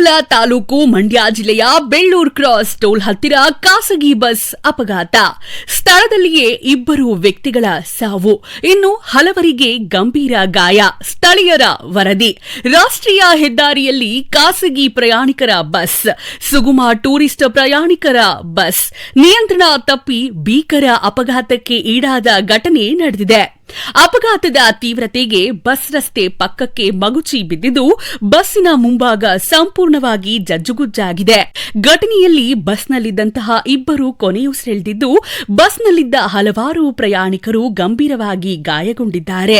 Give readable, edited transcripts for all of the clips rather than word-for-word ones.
ಅಂಕೋಲಾ ತಾಲೂಕು ಮಂಡ್ಯ ಜಿಲ್ಲೆಯ Bellur cross toll ಹತ್ತಿರ ಖಾಸಗಿ ಬಸ್ ಅಪಘಾತ. ಸ್ಥಳದಲ್ಲಿಯೇ ಇಬ್ಬರು ವ್ಯಕ್ತಿಗಳ ಸಾವು, ಇನ್ನು ಹಲವರಿಗೆ ಗಂಭೀರ ಗಾಯ. ಸ್ಥಳೀಯರ ವರದಿ. ರಾಷ್ಟ್ರೀಯ ಹೆದ್ದಾರಿಯಲ್ಲಿ ಖಾಸಗಿ ಪ್ರಯಾಣಿಕರ ಬಸ್, ಸುಗಮ ಟೂರಿಸ್ಟ್ ಪ್ರಯಾಣಿಕರ ಬಸ್ ನಿಯಂತ್ರಣ ತಪ್ಪಿ ಭೀಕರ ಅಪಘಾತಕ್ಕೆ ಈಡಾದ ಘಟನೆ ನಡೆದಿದೆ. ಅಪಘಾತದ ತೀವ್ರತೆಗೆ ಬಸ್ ರಸ್ತೆ ಪಕ್ಕಕ್ಕೆ ಮಗುಚಿ ಬಿದ್ದಿದ್ದು, ಬಸ್ಸಿನ ಮುಂಭಾಗ ಸಂಪೂರ್ಣವಾಗಿ ಜಜ್ಜುಗುಜ್ಜಾಗಿದೆ. ಘಟನೆಯಲ್ಲಿ ಬಸ್ನಲ್ಲಿದ್ದಂತಹ ಇಬ್ಬರು ಕೊನೆಯುಸಿರೆಳೆದಿದ್ದು, ಬಸ್ನಲ್ಲಿದ್ದ ಹಲವಾರು ಪ್ರಯಾಣಿಕರು ಗಂಭೀರವಾಗಿ ಗಾಯಗೊಂಡಿದ್ದಾರೆ.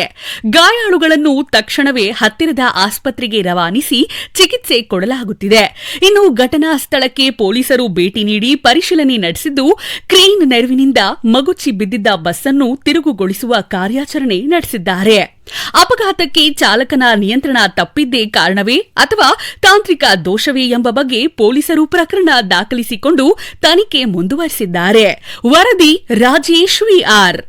ಗಾಯಾಳುಗಳನ್ನು ತಕ್ಷಣವೇ ಹತ್ತಿರದ ಆಸ್ಪತ್ರೆಗೆ ರವಾನಿಸಿ ಚಿಕಿತ್ಸೆ ಕೊಡಲಾಗುತ್ತಿದೆ. ಇನ್ನು ಘಟನಾ ಸ್ಥಳಕ್ಕೆ ಪೊಲೀಸರು ಭೇಟಿ ನೀಡಿ ಪರಿಶೀಲನೆ ನಡೆಸಿದ್ದು, ಕ್ರೇನ್ ನೆರವಿನಿಂದ ಮಗುಚಿ ಬಿದ್ದಿದ್ದ ಬಸ್ ಅನ್ನು ತಿರುಗುಗೊಳಿಸುವ ಕಾರ್ಯಾಚರಣೆ ನಡೆಸಿದ್ದಾರೆ. ಅಪಘಾತಕ್ಕೆ ಚಾಲಕನ ನಿಯಂತ್ರಣ ತಪ್ಪಿದ್ದೇ ಕಾರಣವೇ ಅಥವಾ ತಾಂತ್ರಿಕ ದೋಷವೇ ಎಂಬ ಬಗ್ಗೆ ಪೊಲೀಸರು ಪ್ರಕರಣ ದಾಖಲಿಸಿಕೊಂಡು ತನಿಖೆ ಮುಂದುವರೆಸಿದ್ದಾರೆ. ವರದಿ ರಾಜೇಶ್ ವಿಆರ್.